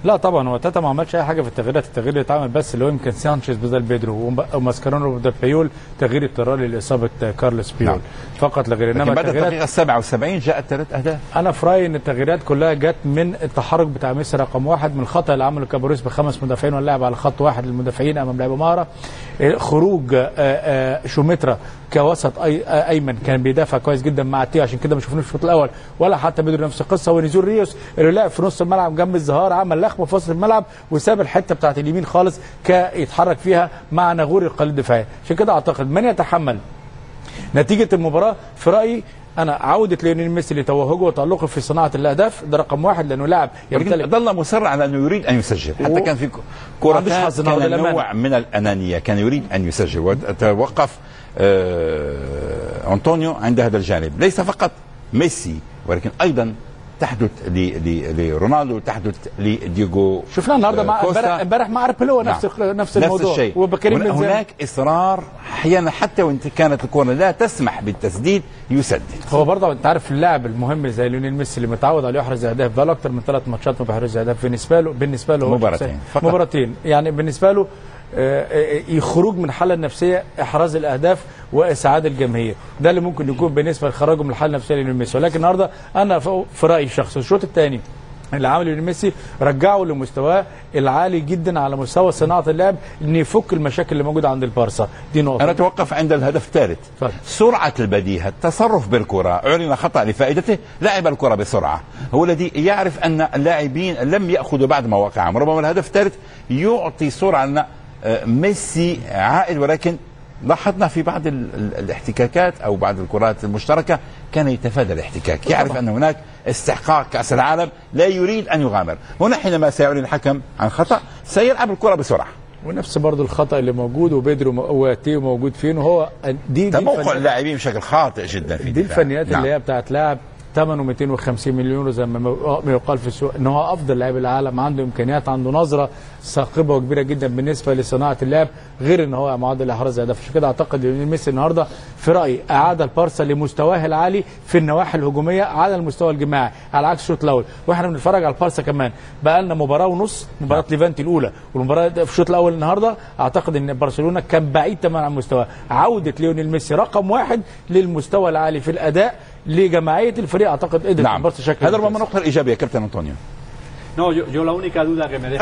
لا طبعا هو تاتا ما عملش اي حاجه في التغييرات، التغيير اللي اتعمل بس اللي هو يمكن سانشيز بدل بيدرو وماسكارونو بدل بيول، تغيير اضطراري لاصابه كارلوس بيول. نعم. فقط لا غير. انما بعد الدقيقه 77 جاءت 3 اهداف. انا في رايي ان التغييرات كلها جت من التحرك بتاع ميسي رقم 1، من الخطا اللي عمله كابوريس ب5 مدافعين واللاعب على خط واحد للمدافعين امام لاعب مهاره، خروج شوميترا كوسط ايمن كان بيدافع كويس جدا مع تيو، عشان كده ما شفناش في الشوط الاول ولا حتى بيدرو نفس القصه، ونزول ريوس اللي لعب في نص الملعب جنب الظهار عمل لخمه في وسط الملعب وساب الحته بتاعت اليمين خالص يتحرك فيها مع نغور القلب الدفاعي. عشان كده اعتقد من يتحمل نتيجه المباراه في رايي انا عوده ليونيل ميسي لتوهجه وتالقه في صناعه الاهداف، ده رقم 1 لانه لاعب يمتلك. ظل مصر على انه يريد ان يسجل، حتى كان في كورتات كان نوع من الانانيه، كان يريد ان يسجل وتوقف أنطونيو عند هذا الجانب. ليس فقط ميسي ولكن ايضا تحدث لرونالدو، تحدث لدييغو. شفنا النهارده امبارح مع اربيلو نفس الموضوع الشيء. هناك اصرار احيانا حتى وان كانت الكره لا تسمح بالتسديد يسدد. هو برضه انت عارف اللاعب المهم زي ليونيل ميسي اللي متعود على يحرز اهداف، بقى له اكتر من 3 ماتشات ما بيحرزش اهداف. بالنسبه له مباراتين يعني بالنسبه له خروج من الحاله النفسيه، احراز الاهداف واسعاد الجماهير، ده اللي ممكن يكون بالنسبه لخراجه من الحاله النفسيه ليونيل ميسي. ولكن النهارده انا في رايي الشخصي الشوط الثاني اللي عمله ليونيل ميسي رجعه لمستواه العالي جدا على مستوى صناعه اللعب، ان يفك المشاكل اللي موجوده عند البارسا. دي نقطه. انا اتوقف عند الهدف الثالث. سرعه البديهه، التصرف بالكره، اعلن خطا لفائدته، لعب الكره بسرعه، هو الذي يعرف ان اللاعبين لم ياخذوا بعد مواقعهم. ربما الهدف الثالث يعطي صوره ان ميسي عائد، ولكن لاحظنا في بعض الاحتكاكات او بعض الكرات المشتركه كان يتفادى الاحتكاك، يعرف ان هناك استحقاق كاس العالم، لا يريد ان يغامر. هنا حينما سيعلن الحكم عن خطا سيلعب الكره بسرعه. ونفس برضه الخطا اللي موجود وبيدرو وتيو موجود فين، وهو دي تموقع اللاعبين بشكل خاطئ جدا في دي الفنيات اللي هي بتاعت لاعب ثمنه 250 مليون يورو زي ما يقال في السوق، ان هو افضل لاعب العالم، عنده امكانيات، عنده نظره ثاقبه وكبيره جدا بالنسبه لصناعه اللعب، غير ان هو معدل احراز اهداف. عشان كده اعتقد ان ميسي النهارده في رايي اعاد البارسا لمستواه العالي في النواحي الهجوميه على المستوى الجماعي، على عكس الشوط الاول. واحنا بنتفرج على البارسا كمان بقى لنا مباراه ونص، مباراه ليفانتي الاولى والمباراه في الشوط الاول النهارده، اعتقد ان برشلونه كان بعيد تماما عن مستواه. عوده ليونيل ميسي رقم 1 للمستوى العالي في الاداء لجماعيه الفريق، اعتقد قدرت البارسا شكل. هذا ربما النقطه الايجابيه كابتن انطونيو. No, yo la única duda que me deja